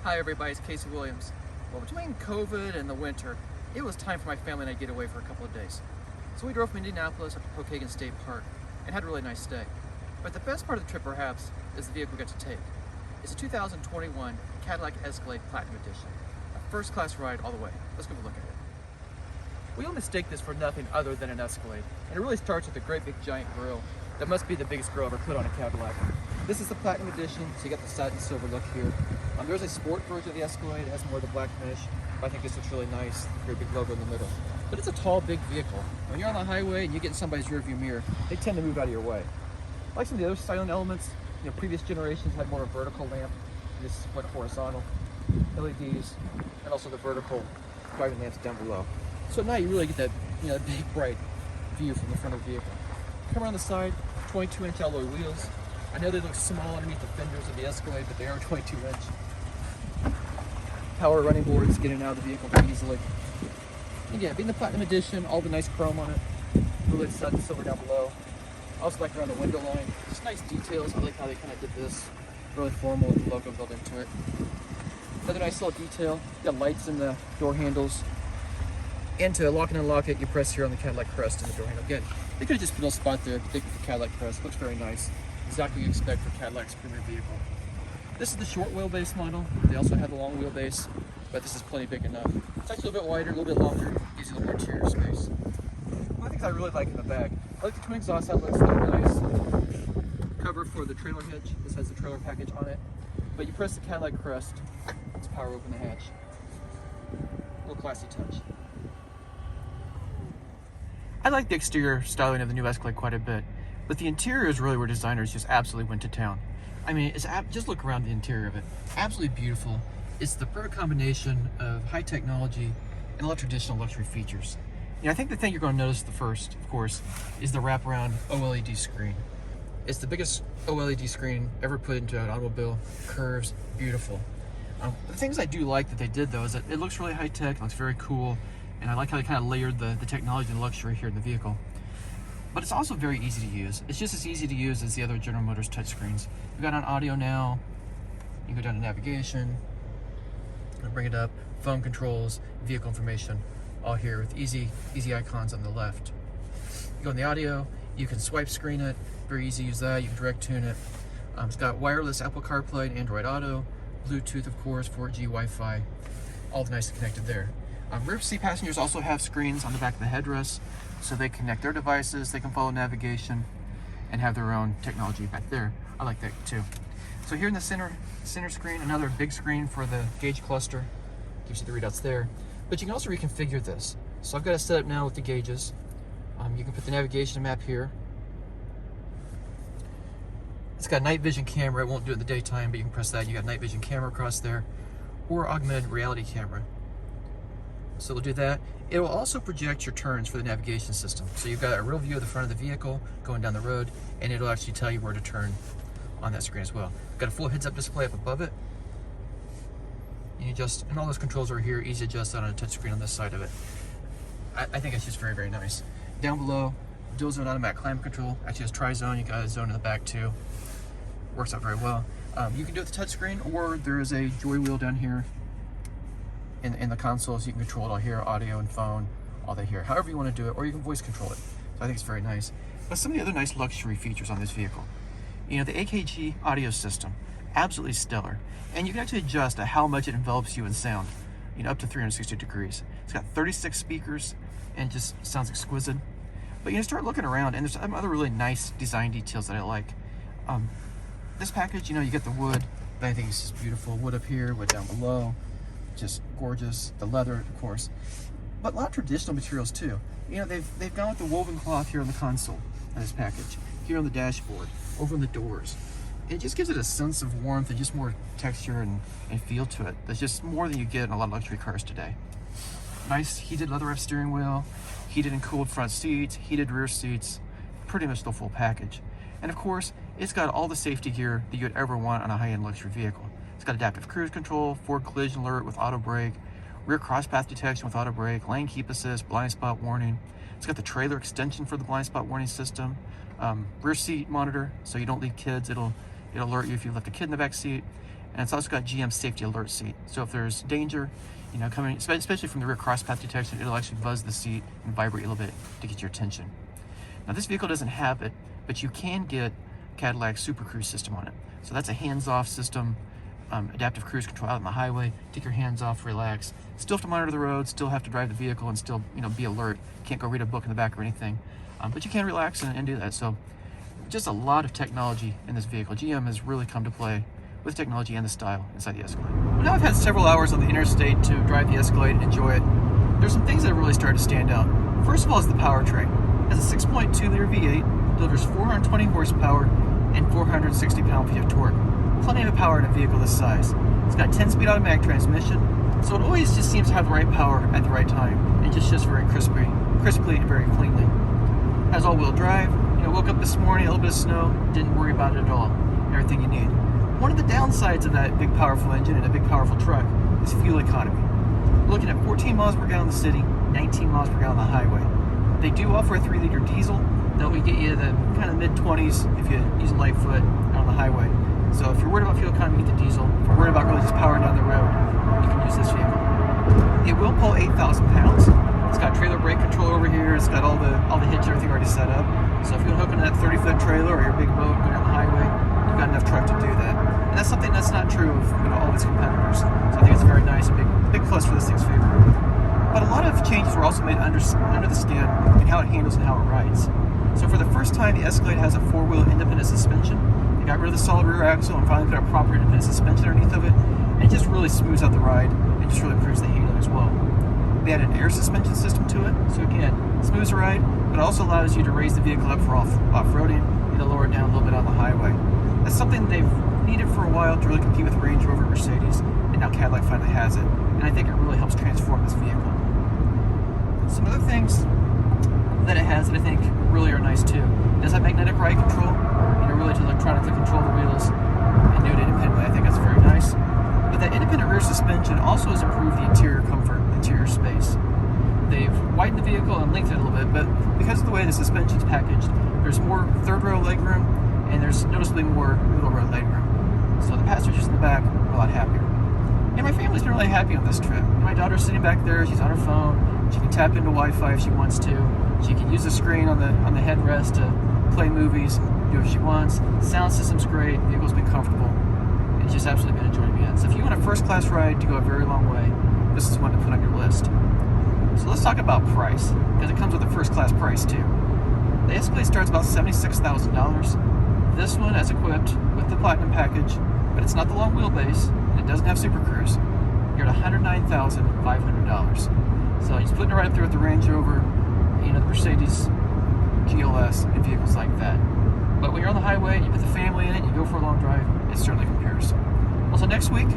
Hi everybody, it's Casey Williams. Well, between COVID and the winter, it was time for my family and I to get away for a couple of days. So we drove from Indianapolis up to Pokagon State Park and had a really nice day. But the best part of the trip perhaps is the vehicle we got to take. It's a 2021 Cadillac Escalade Platinum Edition. A first class ride all the way. Let's go have a look at it. We don't mistake this for nothing other than an Escalade. And it really starts with a great big giant grille that must be the biggest grille ever put on a Cadillac. This is the Platinum Edition, so you got the satin silver look here. There's a sport version of the Escalade. It has more of the black finish, but I think this looks really nice. Very big logo in the middle. But it's a tall, big vehicle. When you're on the highway and you get in somebody's rearview mirror, they tend to move out of your way. Like some of the other styling elements, previous generations had more of a vertical lamp. This went horizontal, LEDs, and also the vertical driving lamps down below. So at night you really get that, big bright view from the front of the vehicle. Come around the side, 22-inch alloy wheels. I know they look small underneath the fenders of the Escalade, but they are 22-inch. Power running boards get in and out of the vehicle pretty easily. Again, being the Platinum Edition, all the nice chrome on it. Really satin silver down below. I also like around the window line. Just nice details. I like how they kind of did this. Really formal with the logo built into it. Another nice little detail. Got lights in the door handles. And to lock and unlock it, you press here on the Cadillac crest in the door handle. Again, they could have just put a little spot there, but they put the Cadillac crest. Looks very nice. Exactly what you expect for Cadillac's premier vehicle. This is the short wheelbase model. They also have the long wheelbase, but this is plenty big enough. It's actually a little bit wider, a little bit longer, gives you a little more interior space. One of the things I really like in the back, I like the twin exhaust outlets. They're nice. Cover for the trailer hitch. This has the trailer package on it. But you press the Cadillac crest, let's power open the hatch. A little classy touch. I like the exterior styling of the new Escalade quite a bit, but the interior is really where designers just absolutely went to town. I mean, just look around the interior of it. Absolutely beautiful. It's the perfect combination of high technology and a lot of traditional luxury features. I think the thing you're going to notice the first, of course, is the wraparound OLED screen. It's the biggest OLED screen ever put into an automobile. Curves, beautiful. The things I do like that they did though is that it looks really high tech, it looks very cool, and I like how they kind of layered the technology and luxury here in the vehicle. But it's also very easy to use. It's just as easy to use as the other General Motors touchscreens. We've got on audio now. You go down to navigation. I'll bring it up. Phone controls, vehicle information, all here with easy icons on the left. You go in the audio. You can swipe screen it. Very easy to use that. You can direct tune it. It's got wireless Apple CarPlay and Android Auto, Bluetooth, of course, 4G, Wi-Fi. All nicely connected there. Rear seat passengers also have screens on the back of the headrest, so they connect their devices, they can follow navigation, and have their own technology back there. I like that too. So here in the center screen, another big screen for the gauge cluster. Gives you the readouts there. But you can also reconfigure this. So I've got it set up now with the gauges. You can put the navigation map here. It's got night vision camera. It won't do it in the daytime, but you can press that. You got night vision camera across there, or augmented reality camera. So it'll do that. It will also project your turns for the navigation system. So you've got a real view of the front of the vehicle going down the road, and it'll actually tell you where to turn on that screen as well. Got a full heads-up display up above it. And all those controls are here, easy to adjust on a touchscreen on this side of it. I think it's just very, very nice. Down below, dual zone automatic climate control. Actually has tri-zone, you got a zone in the back too. Works out very well. You can do it with the touchscreen, or there is a joy wheel down here in the console, so you can control it all here, audio and phone, all that here. However you want to do it, or you can voice control it. So I think it's very nice. But some of the other nice luxury features on this vehicle. The AKG audio system, absolutely stellar. And you can actually adjust to how much it envelops you in sound, up to 360 degrees. It's got 36 speakers and just sounds exquisite. But you start looking around and there's some other really nice design details that I like. This package, you get the wood, but I think it's just beautiful. Wood up here, wood down below. Just gorgeous. The leather, of course, but a lot of traditional materials too. They've gone with the woven cloth here on the console on this package, here on the dashboard, over on the doors. It just gives it a sense of warmth and just more texture and feel to it. There's just more than you get in a lot of luxury cars today. Nice heated leather wrap steering wheel, heated and cooled front seats, heated rear seats, pretty much the full package. And of course, it's got all the safety gear that you'd ever want on a high-end luxury vehicle. It's got adaptive cruise control, forward collision alert with auto brake, rear cross path detection with auto brake, lane keep assist, blind spot warning. It's got the trailer extension for the blind spot warning system, rear seat monitor, so you don't leave kids. It'll alert you if you left a kid in the back seat. and it's also got GM safety alert seat. So if there's danger, you know, coming, especially from the rear crosspath detection, it'll actually buzz the seat and vibrate a little bit to get your attention. Now this vehicle doesn't have it, but you can get Cadillac Super Cruise system on it. So that's a hands-off system, adaptive cruise control out on the highway. Take your hands off, relax. Still have to monitor the road, still have to drive the vehicle, and still, you know, be alert. Can't go read a book in the back or anything, but you can relax and do that. So just a lot of technology in this vehicle. GM has really come to play with technology and the style inside the Escalade. Well, now I've had several hours on the interstate to drive the Escalade and enjoy it. There's some things that really started to stand out. First of all is the powertrain. It has a 6.2 liter V8, delivers 420 horsepower and 460 pound-feet of torque. Plenty of power in a vehicle this size. It's got a 10-speed automatic transmission, so it always just seems to have the right power at the right time. It just shifts very crisply and very cleanly. It has all-wheel drive. You know, woke up this morning, a little bit of snow, didn't worry about it at all. Everything you need. One of the downsides of that big powerful engine and a big powerful truck is fuel economy. We're looking at 14 miles per gallon in the city, 19 miles per gallon on the highway. They do offer a 3-liter diesel that will get you the kind of mid-20s if you use Lightfoot out on the highway. So if you're worried about fuel economy, get the diesel. If you're worried about really just powering down the road, you can use this vehicle. It will pull 8,000 pounds. It's got trailer brake control over here. It's got all the hitch and everything already set up. So if you want to hook into that 30-foot trailer or your big boat going down the highway, you've got enough truck to do that. And that's something that's not true of, you know, all its competitors. So I think it's very nice, a big plus for this thing's favor. But a lot of changes were also made under the skin in how it handles and how it rides. So for the first time, the Escalade has a 4-wheel independent suspension. They got rid of the solid rear axle and finally put a proper independent suspension underneath of it. And it just really smooths out the ride and just really improves the handling as well. They added an air suspension system to it, so again, smooths the ride, but also allows you to raise the vehicle up for off-roading and to lower it down a little bit on the highway. That's something they've needed for a while to really compete with Range Rover and Mercedes, and now Cadillac finally has it. And I think it really helps transform this vehicle. Some other things that it has that I think really are nice too. It does have magnetic ride control, you know, really to electronically control the wheels and do it independently. I think that's very nice. But that independent rear suspension also has improved the interior comfort, interior space. They've widened the vehicle and lengthened it a little bit, but because of the way the suspension's packaged, there's more third row legroom and there's noticeably more middle row legroom. So the passengers in the back are a lot happier. And my family's been really happy on this trip. My daughter's sitting back there, she's on her phone, she can tap into Wi-Fi if she wants to, she can use the screen on the headrest to play movies, do what she wants. The sound system's great, the vehicle's been comfortable. It's just absolutely been enjoying it. So if you want a first-class ride to go a very long way, this is one to put on your list. So let's talk about price, because it comes with a first-class price too. The Escalade starts about $76,000. This one is equipped with the Platinum package, but it's not the long wheelbase, and it doesn't have Super Cruise. You're at $109,500. So you're splitting it right up there with the Range Rover, you know, the Mercedes GLS, and vehicles like that. But when you're on the highway, you put the family in it, you go for a long drive, it certainly compares. Also next week,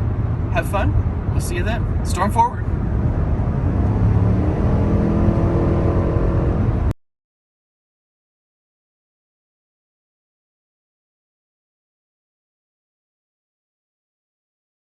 have fun. We'll see you then. Storm forward.